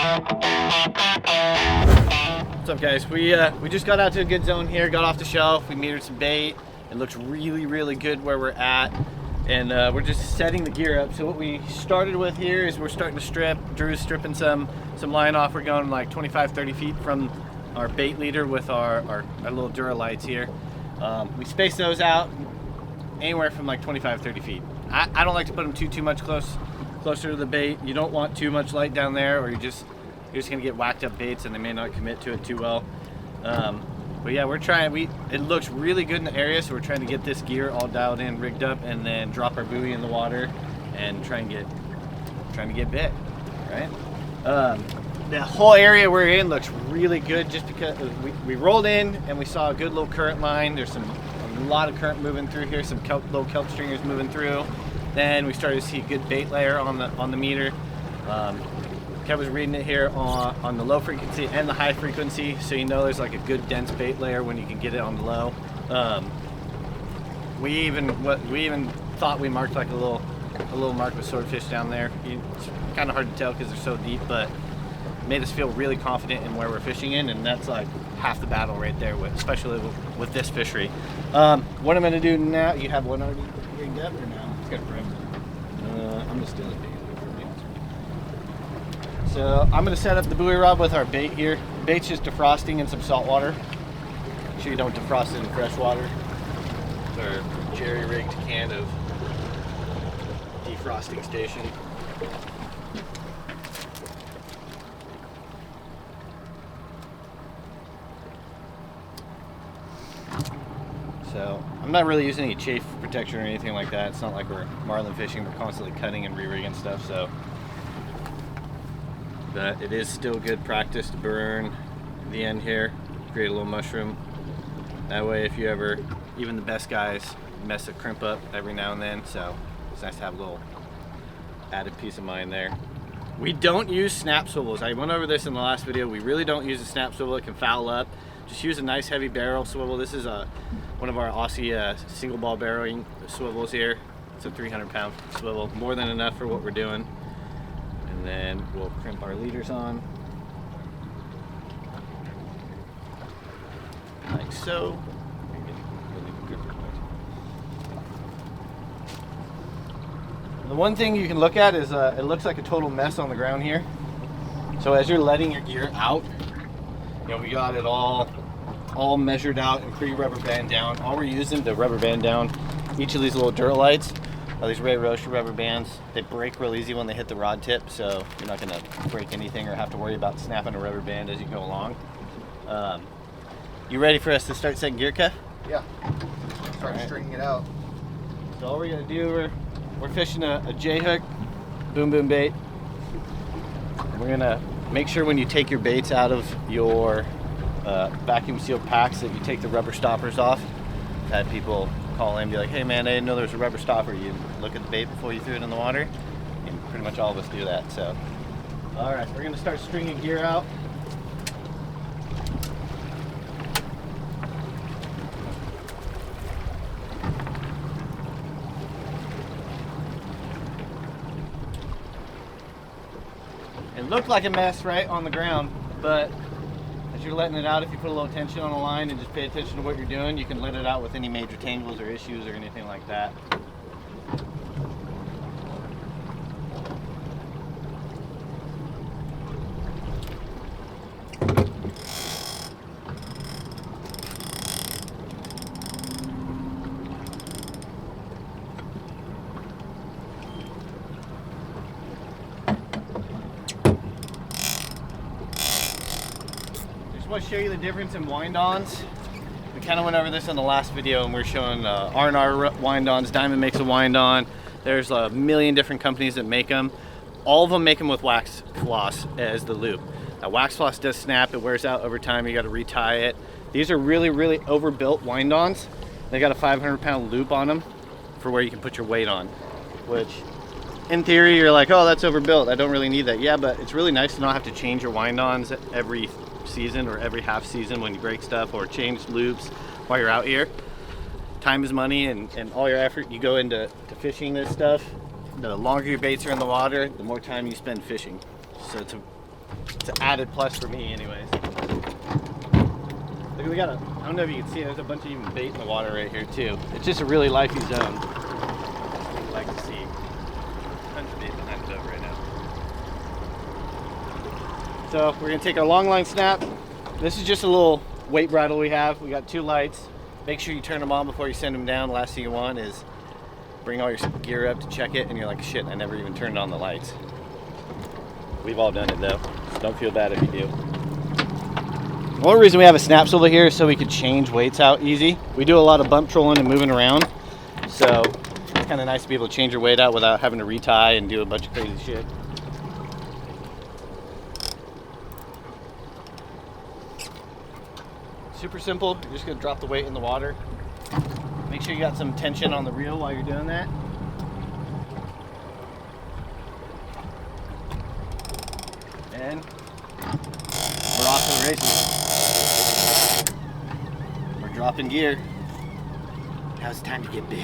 What's up, guys? We just got out to a good zone here, got off the shelf, we metered some bait. It looks really good where we're at, and we're just setting the gear up. So what we started with here is we're starting to strip. Drew's stripping some line off. We're going like 25-30 feet from our bait leader with our little Duralights here. We space those out anywhere from like 25-30 feet. I don't like to put them too much closer to the bait. You don't want too much light down there, or you're just gonna get whacked up baits and they may not commit to it too well. But yeah, we're trying. It looks really good in the area, so we're trying to get this gear all dialed in, rigged up, and then drop our buoy in the water and trying to get bit, right? The whole area we're in looks really good just because we rolled in and we saw a good little current line. There's a lot of current moving through here, some little kelp stringers moving through. Then we started to see a good bait layer on the meter. Kev was reading it here on the low frequency and the high frequency, so you know there's like a good dense bait layer when you can get it on the low. We even thought we marked like a little mark with swordfish down there. It's kind of hard to tell because they're so deep, but made us feel really confident in where we're fishing in, and that's like half the battle right there, especially with this fishery. What I'm going to do now, you have one already rigged up or no? It's got brims in it. I'm just stealing bait. So I'm going to set up the buoy rod with our bait here. Bait's just defrosting in some salt water. Make sure you don't defrost it in fresh water. It's our jerry-rigged can of defrosting station. So I'm not really using any chafe protection or anything like that. It's not like we're marlin fishing. We're constantly cutting and re-rigging stuff. So, but it is still good practice to burn the end here, create a little mushroom. That way, if you ever, even the best guys mess a crimp up every now and then. So it's nice to have a little added peace of mind there. We don't use snap swivels. I went over this in the last video. We really don't use a snap swivel. It can foul up. Just use a nice heavy barrel swivel. This is one of our Aussie single ball barreling swivels here. It's a 300-pound swivel, more than enough for what we're doing. And then we'll crimp our leaders on, like so. The one thing you can look at is it looks like a total mess on the ground here. So as you're letting your gear out, you know, we got it all measured out and pre-rubber band down. All we're using to rubber band down each of these little Duralights are these Ray Rocher rubber bands. They break real easy when they hit the rod tip, so you're not gonna break anything or have to worry about snapping a rubber band as you go along. You ready for us to start setting gear, Kev? Yeah. Start stringing it out. So all we're gonna do, we're fishing a J-hook boom bait. We're gonna make sure when you take your baits out of your vacuum sealed packs that you take the rubber stoppers off. I've had people call in and be like, hey man, I didn't know there was a rubber stopper. You look at the bait before you threw it in the water, and pretty much all of us do that. So, all right, we're gonna start stringing gear out. It looked like a mess right on the ground, but as you're letting it out, if you put a little tension on the line and just pay attention to what you're doing, you can let it out with any major tangles or issues or anything like that. I want to show you the difference in wind-ons. We kind of went over this in the last video, and we're showing R&R wind-ons. Diamond makes a wind-on. There's a million different companies that make them. All of them make them with wax floss as the loop. Now, wax floss does snap. It wears out over time. You got to retie it. These are really overbuilt wind-ons. They got a 500-pound loop on them for where you can put your weight on, which in theory you're like, oh, that's overbuilt. I don't really need that. Yeah, but it's really nice to not have to change your wind-ons every season or every half season when you break stuff, or change loops while you're out here. Time is money, and all your effort you go into fishing this stuff. The longer your baits are in the water, the more time you spend fishing. So it's It's an added plus for me anyways. Look, we got a, I don't know if you can see, there's a bunch of even bait in the water right here too. It's just a really lifey zone. That's what we like to see. Tons of bait behind the boat right now. So we're gonna take our long line snap. This is just a little weight bridle we have. We got 2 lights. Make sure you turn them on before you send them down. The last thing you want is bring all your gear up to check it and you're like, shit, I never even turned on the lights. We've all done it though, so don't feel bad if you do. The only reason we have a snap swivel here is so we could change weights out easy. We do a lot of bump trolling and moving around, so it's kind of nice to be able to change your weight out without having to retie and do a bunch of crazy shit. Super simple. You're just gonna drop the weight in the water. Make sure you got some tension on the reel while you're doing that. And we're off to the races. We're dropping gear. Now it's time to get bit.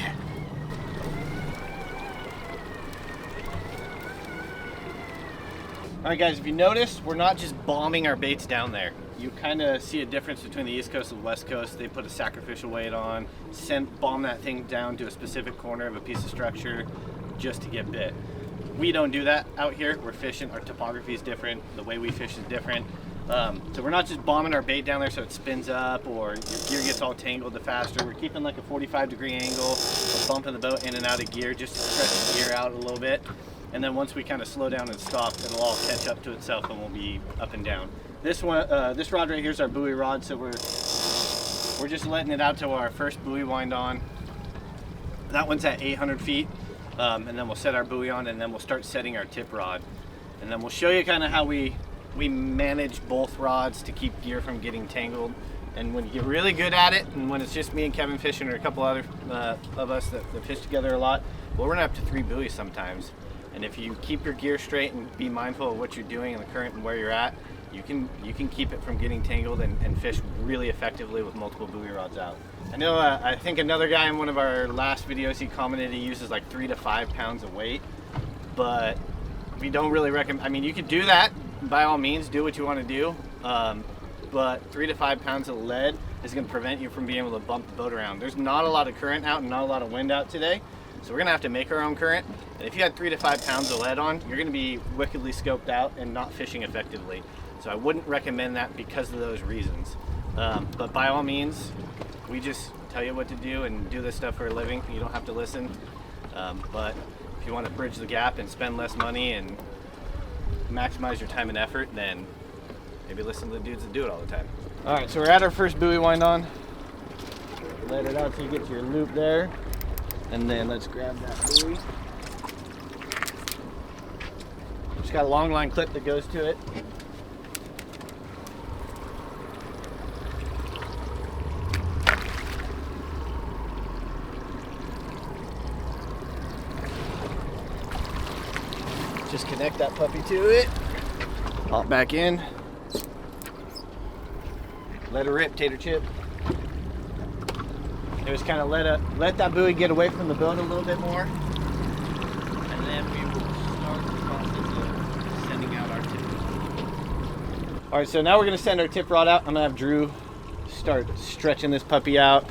Alright guys, if you notice, we're not just bombing our baits down there. You kind of see a difference between the East Coast and the West Coast. They put a sacrificial weight on, bomb that thing down to a specific corner of a piece of structure just to get bit. We don't do that out here. We're fishing, our topography is different, the way we fish is different. So we're not just bombing our bait down there so it spins up or your gear gets all tangled the faster. We're keeping like a 45-degree angle. We're bumping the boat in and out of gear just to stretch the gear out a little bit. And then once we kind of slow down and stop, it'll all catch up to itself and we'll be up and down. This one, this rod right here is our buoy rod, so we're just letting it out to our first buoy wind on. That one's at 800 feet, and then we'll set our buoy on, and then we'll start setting our tip rod. And then we'll show you kind of how we manage both rods to keep gear from getting tangled. And when you get really good at it, and when it's just me and Kevin fishing, or a couple other of us that fish together a lot, we'll run up to 3 buoys sometimes. And if you keep your gear straight and be mindful of what you're doing in the current and where you're at, you can keep it from getting tangled and fish really effectively with multiple buoy rods out. I know, I think another guy in one of our last videos, he commented he uses like 3 to 5 pounds of weight, but we don't really recommend. I mean, you could do that, by all means, do what you want to do, but 3 to 5 pounds of lead is going to prevent you from being able to bump the boat around. There's not a lot of current out and not a lot of wind out today, so we're going to have to make our own current. And if you had 3 to 5 pounds of lead on, you're going to be wickedly scoped out and not fishing effectively. So I wouldn't recommend that because of those reasons. But by all means, we just tell you what to do and do this stuff for a living. You don't have to listen. But if you want to bridge the gap and spend less money and maximize your time and effort, then maybe listen to the dudes that do it all the time. All right, so we're at our first buoy wind on. Let it out so you get your loop there. And then let's grab that buoy. Just got a long line clip that goes to it. Just connect that puppy to it. Hop back in. Let her rip, tater chip. It was kind of let that buoy get away from the boat a little bit more, and then we will start the process of sending out our tip. All right, so now we're going to send our tip rod out. I'm going to have Drew start stretching this puppy out.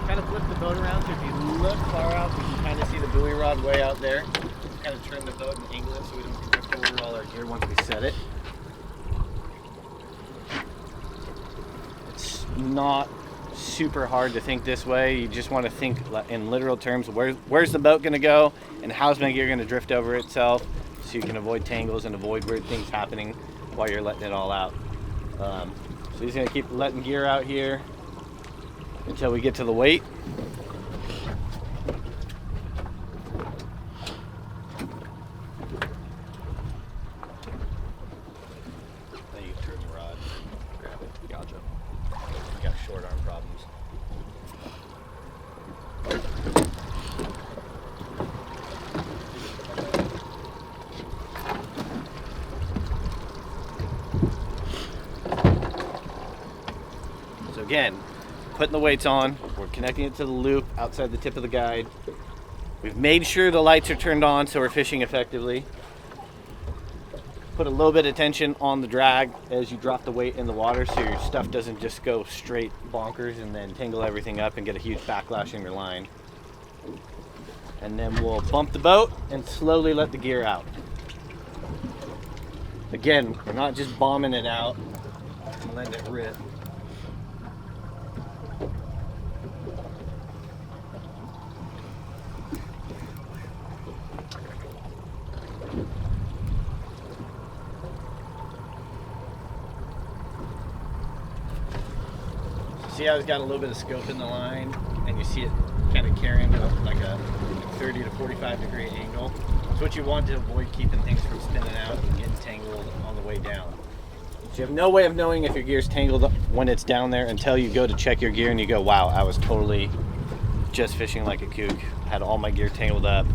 Kind of flip the boat around, so if you look far out, you can kind of see the buoy rod way out there. Kind of turn the boat and angle it so we don't drift over all our gear once we set it. It's not super hard to think this way. You just want to think in literal terms. Where's the boat going to go, and how's my gear going to drift over itself, so you can avoid tangles and avoid weird things happening while you're letting it all out. So he's going to keep letting gear out here until we get to the weight. Now you can turn the rod, grab it. Gotcha. You got short arm problems. So again, putting the weights on, we're connecting it to the loop outside the tip of the guide. We've made sure the lights are turned on so we're fishing effectively. Put a little bit of tension on the drag as you drop the weight in the water so your stuff doesn't just go straight bonkers and then tangle everything up and get a huge backlash in your line. And then we'll bump the boat and slowly let the gear out. Again, we're not just bombing it out and letting it rip. See how it's got a little bit of scope in the line, and you see it kind of carrying like a 30 to 45 degree angle. It's what you want to avoid keeping things from spinning out and getting tangled on the way down. So you have no way of knowing if your gear's tangled when it's down there until you go to check your gear and you go, wow, I was totally just fishing like a kook. Had all my gear tangled up,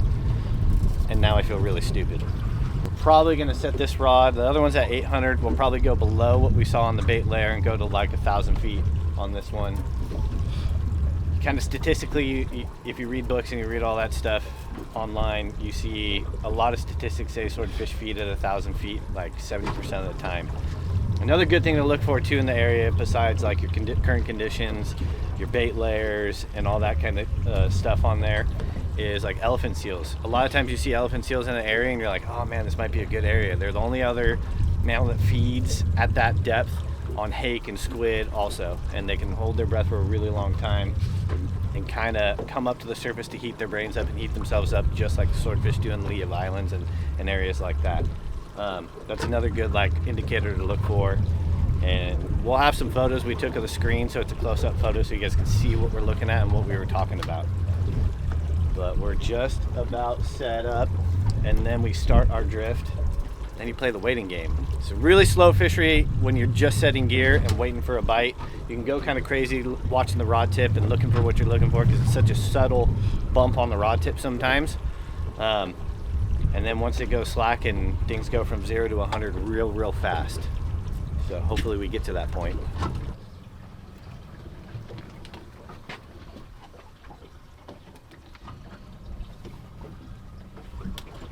and now I feel really stupid. We're probably gonna set this rod, the other one's at 800, we'll probably go below what we saw on the bait layer and go to like 1,000 feet on this one. Kind of statistically, if you read books and you read all that stuff online, you see a lot of statistics say swordfish feed at 1,000 feet like 70% of the time. Another good thing to look for too in the area, besides like your current conditions, your bait layers, and all that kind of stuff on there, is like elephant seals. A lot of times you see elephant seals in an area and you're like, oh man, this might be a good area. They're the only other mammal that feeds at that depth on hake and squid also, and they can hold their breath for a really long time and kind of come up to the surface to heat their brains up and heat themselves up, just like the swordfish do in the lee of islands and areas like that. That's another good like indicator to look for, and we'll have some photos we took of the screen so it's a close-up photo so you guys can see what we're looking at and what we were talking about. But we're just about set up, and then we start our drift. Then you play the waiting game. It's a really slow fishery when you're just setting gear and waiting for a bite. You can go kind of crazy watching the rod tip and looking for what you're looking for because it's such a subtle bump on the rod tip sometimes. And then once it goes slack and things go from 0 to 100 real fast. So hopefully we get to that point.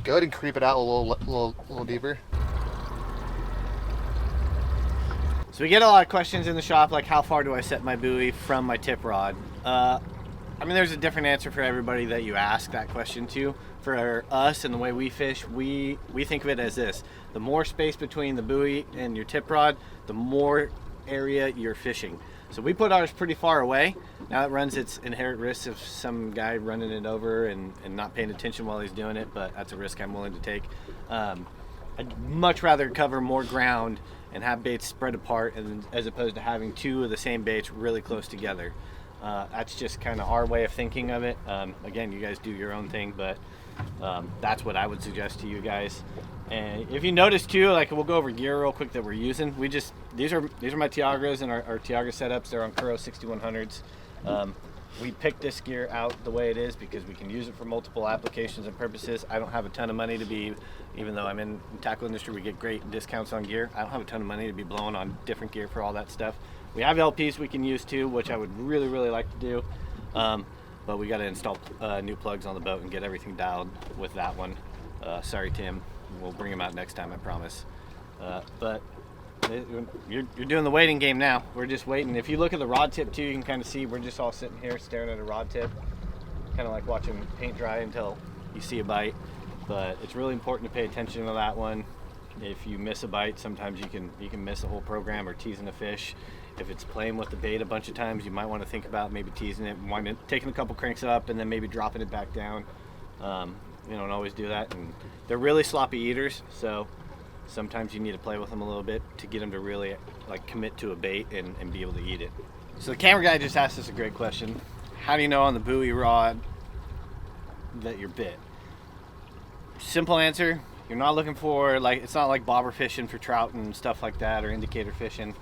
Go ahead and creep it out a little deeper. So we get a lot of questions in the shop, like how far do I set my buoy from my tip rod? I mean, there's a different answer for everybody that you ask that question to. For us and the way we fish, we think of it as this: the more space between the buoy and your tip rod, the more area you're fishing. So we put ours pretty far away. Now it runs its inherent risks of some guy running it over and not paying attention while he's doing it, but that's a risk I'm willing to take. I'd much rather cover more ground and have baits spread apart as opposed to having two of the same baits really close together. That's just kind of our way of thinking of it. Again, you guys do your own thing, but that's what I would suggest to you guys. And if you notice too, like we'll go over gear real quick that we're using. These are my Tiagras and our Tiagra setups. They're on Kuro 6100s. We picked this gear out the way it is because we can use it for multiple applications and purposes. I don't have a ton of money to be, even though I'm in the tackle industry, we get great discounts on gear. I don't have a ton of money to be blowing on different gear for all that stuff. We have LPs we can use too, which I would really like to do. But we got to install new plugs on the boat and get everything dialed with that one. Sorry, Tim. We'll bring them out next time, I promise. But you're doing the waiting game now. We're just waiting. If you look at the rod tip too, you can kind of see we're just all sitting here staring at a rod tip, kind of like watching paint dry until you see a bite. But it's really important to pay attention to that one. If you miss a bite, sometimes you can miss a whole program or teasing a fish. If it's playing with the bait a bunch of times, you might want to think about maybe teasing it, taking a couple cranks up, and then maybe dropping it back down. You don't always do that, and they're really sloppy eaters, so sometimes you need to play with them a little bit to get them to really like commit to a bait and be able to eat it. So the camera guy just asked us a great question. How do you know on the buoy rod that you're bit? Simple answer, you're not looking for, like, it's not like bobber fishing for trout and stuff like that, or indicator fishing.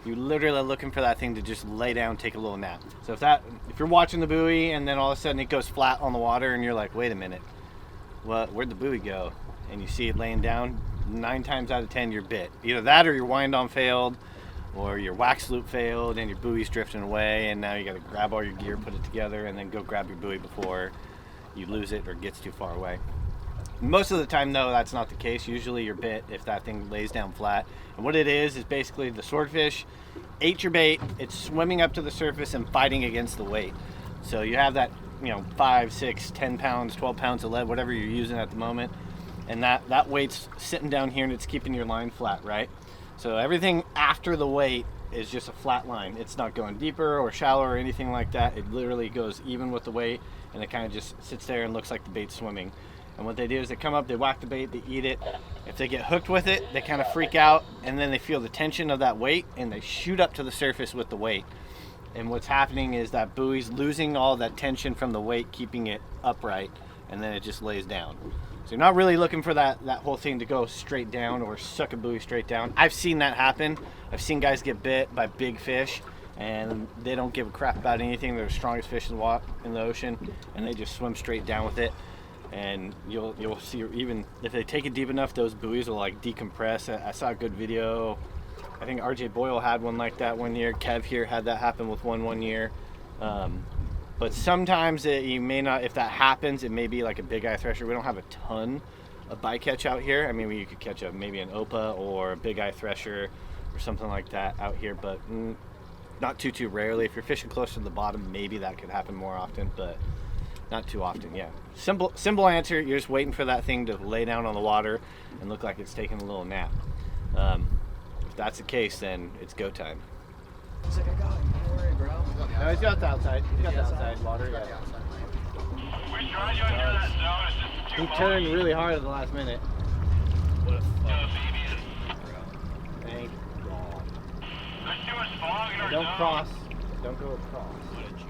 You're literally looking for that thing to just lay down, take a little nap. So if you're watching the buoy and then all of a sudden it goes flat on the water and you're like, wait a minute, where'd the buoy go? And you see it laying down, 9 times out of 10 you're bit. Either that or your wind-on failed, or your wax loop failed and your buoy's drifting away, and now you got to grab all your gear, put it together, and then go grab your buoy before you lose it or it gets too far away. Most of the time, though, that's not the case. Usually you're bit if that thing lays down flat. And what it is basically the swordfish ate your bait, it's swimming up to the surface and fighting against the weight. So you have that, 5, 6, 10 pounds, 12 pounds of lead, whatever you're using at the moment, and that weight's sitting down here and it's keeping your line flat, right? So everything after the weight is just a flat line. It's not going deeper or shallower or anything like that. It literally goes even with the weight, and it kind of just sits there and looks like the bait's swimming. And what they do is they come up, they whack the bait, they eat it. If they get hooked with it, they kind of freak out, and then they feel the tension of that weight, and they shoot up to the surface with the weight. And what's happening is that buoy's losing all that tension from the weight, keeping it upright, and then it just lays down. So you're not really looking for that whole thing to go straight down or suck a buoy straight down. I've seen that happen. I've seen guys get bit by big fish, and they don't give a crap about anything. They're the strongest fish in the ocean, and they just swim straight down with it. And you'll see, even if they take it deep enough, those buoys will like decompress. I saw a good video. I think RJ Boyle had one like that one year. Kev here had that happen with one year. But sometimes you may not, if that happens, it may be like a big eye thresher. We don't have a ton of bycatch out here. I mean, you could catch maybe an Opa or a big eye thresher or something like that out here, but not too rarely. If you're fishing close to the bottom, maybe that could happen more often, but not too often. Yeah, simple answer. You're just waiting for that thing to lay down on the water and look like it's taking a little nap. If that's the case, then it's go time. He's like, I got it. Don't worry, bro. No, he's got the outside. He's got the outside water. Yeah. We tried you under that zone. It's just too He turned really hard at the last minute. What a fuck. Thank God. There's too much fog in our Don't zone. cross. Don't go across. What a G.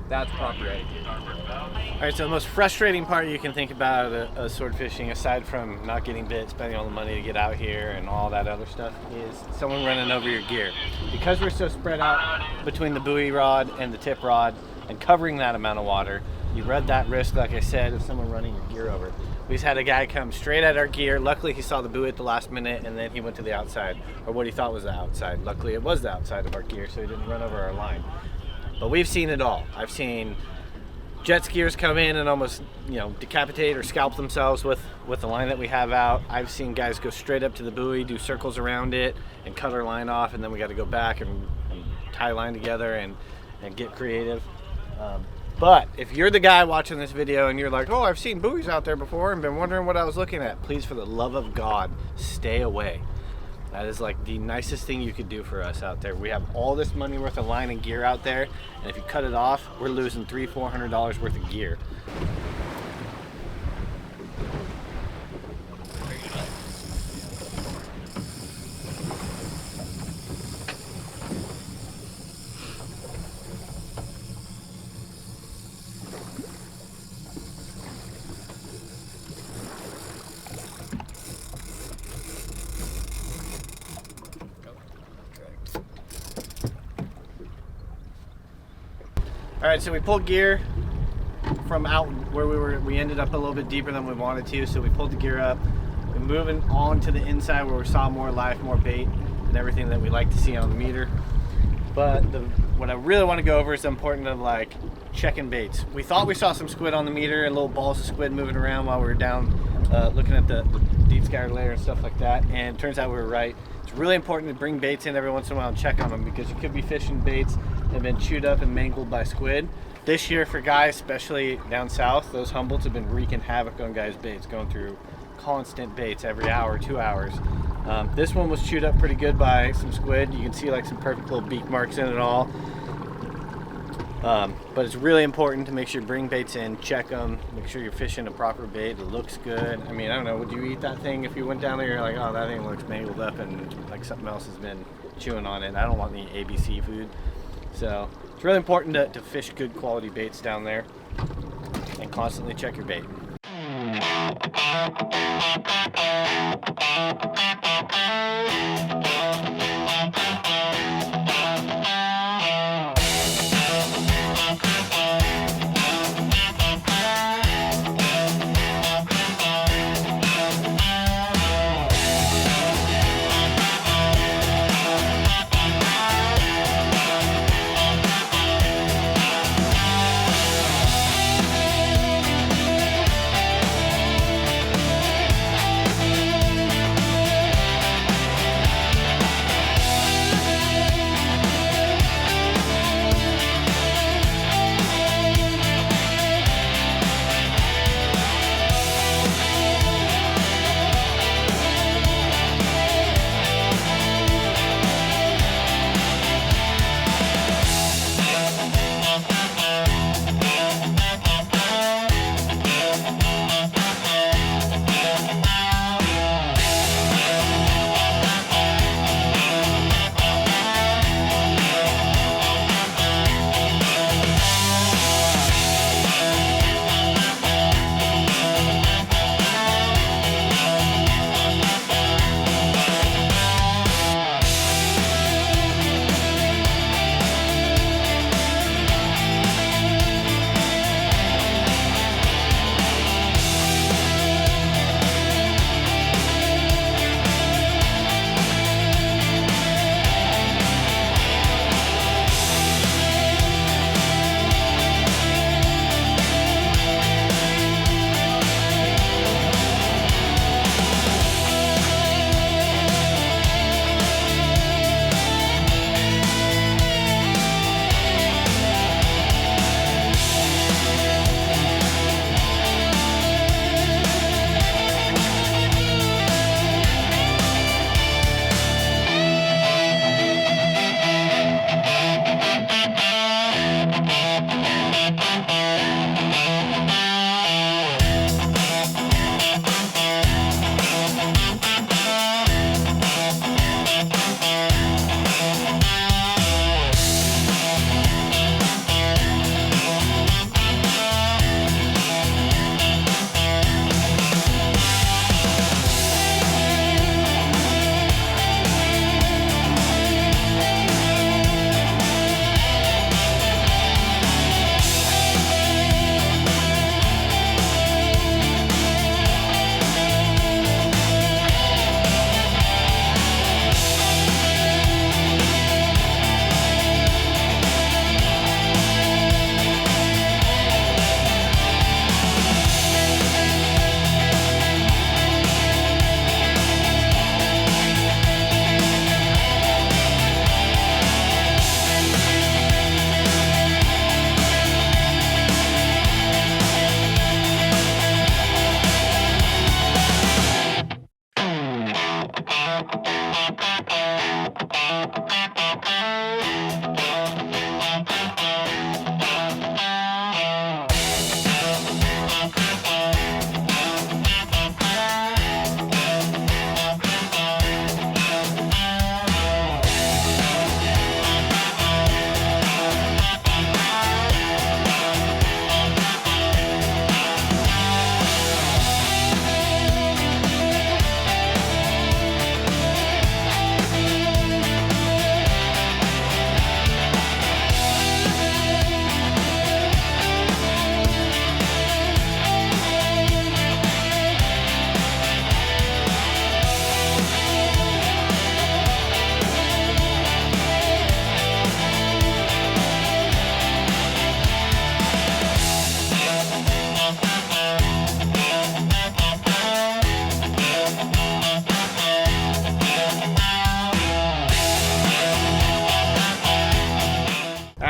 That's proper etiquette. All right, so the most frustrating part you can think about a sword fishing, aside from not getting bit, spending all the money to get out here and all that other stuff, is someone running over your gear. Because we're so spread out between the buoy rod and the tip rod and covering that amount of water, you run that risk, like I said, of someone running your gear over. We just had a guy come straight at our gear. Luckily, he saw the buoy at the last minute, and then he went to the outside, or what he thought was the outside. Luckily, it was the outside of our gear, so he didn't run over our line. But we've seen it all. I've seen jet skiers come in and almost, decapitate or scalp themselves with the line that we have out. I've seen guys go straight up to the buoy, do circles around it, and cut our line off, and then we got to go back and tie line together and get creative. But if you're the guy watching this video and you're like, oh, I've seen buoys out there before and been wondering what I was looking at, please, for the love of God, stay away. That is like the nicest thing you could do for us out there. We have all this money worth of line and gear out there, and if you cut it off, we're losing $300-400 worth of gear. All right, so we pulled gear from out where we ended up a little bit deeper than we wanted to, so we pulled the gear up. We're moving on to the inside where we saw more life, more bait, and everything that we like to see on the meter. But what I really want to go over is the importance of like checking baits. We thought we saw some squid on the meter and little balls of squid moving around while we were down looking at the deep scatter layer and stuff like that, and it turns out we were right. It's really important to bring baits in every once in a while and check on them, because you could be fishing baits that have been chewed up and mangled by squid. This year for guys, especially down south, those Humboldts have been wreaking havoc on guys' baits, going through constant baits every hour, 2 hours. This one was chewed up pretty good by some squid. You can see like some perfect little beak marks in it all. But it's really important to make sure you bring baits in, check them, make sure you're fishing a proper bait, it looks good. I mean, I don't know, would you eat that thing if you went down there, you're like, oh, that thing looks mangled up and like something else has been chewing on it. I don't want any ABC food. So it's really important to fish good quality baits down there and constantly check your bait.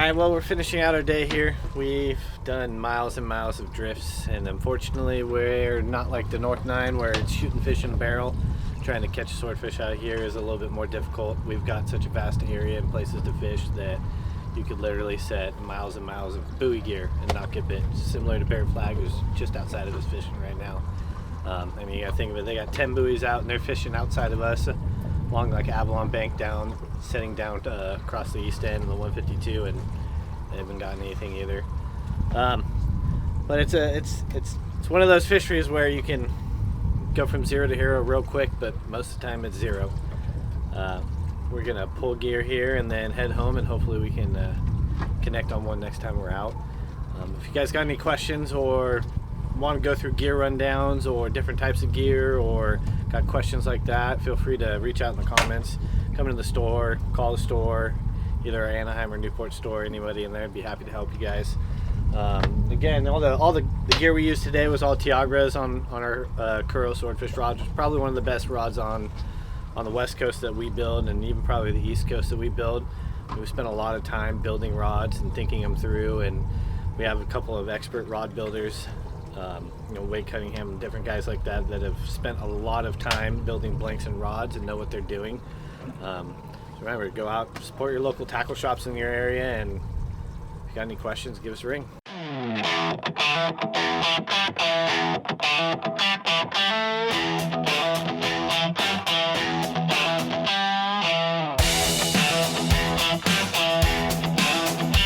Alright, well, we're finishing out our day here. We've done miles and miles of drifts, and unfortunately we're not like the North 9 where it's shooting fish in a barrel. Trying to catch a swordfish out here is a little bit more difficult. We've got such a vast area and places to fish that you could literally set miles and miles of buoy gear and not get bit. Similar to Bear Flag, who's just outside of us fishing right now. I mean, you gotta think of it, they got 10 buoys out and they're fishing outside of us along like Avalon Bank down, setting down across the east end of the 152, and they haven't gotten anything either. But it's one of those fisheries where you can go from 0 to hero real quick, but most of the time it's 0. We're gonna pull gear here and then head home, and hopefully we can connect on one next time we're out. If you guys got any questions or want to go through gear rundowns or different types of gear, or got questions like that, feel free to reach out in the comments. Come into the store, call the store, either our Anaheim or Newport store. Anybody in there, I'd be happy to help you guys. Again, all the gear we used today was all Tiagras on our Kuro Swordfish rods, which is probably one of the best rods on the west coast that we build, and even probably the east coast that we build. We've spent a lot of time building rods and thinking them through, and we have a couple of expert rod builders, you know, Wade Cunningham and different guys like that have spent a lot of time building blanks and rods and know what they're doing. So remember, go out, support your local tackle shops in your area, and if you got any questions, give us a ring.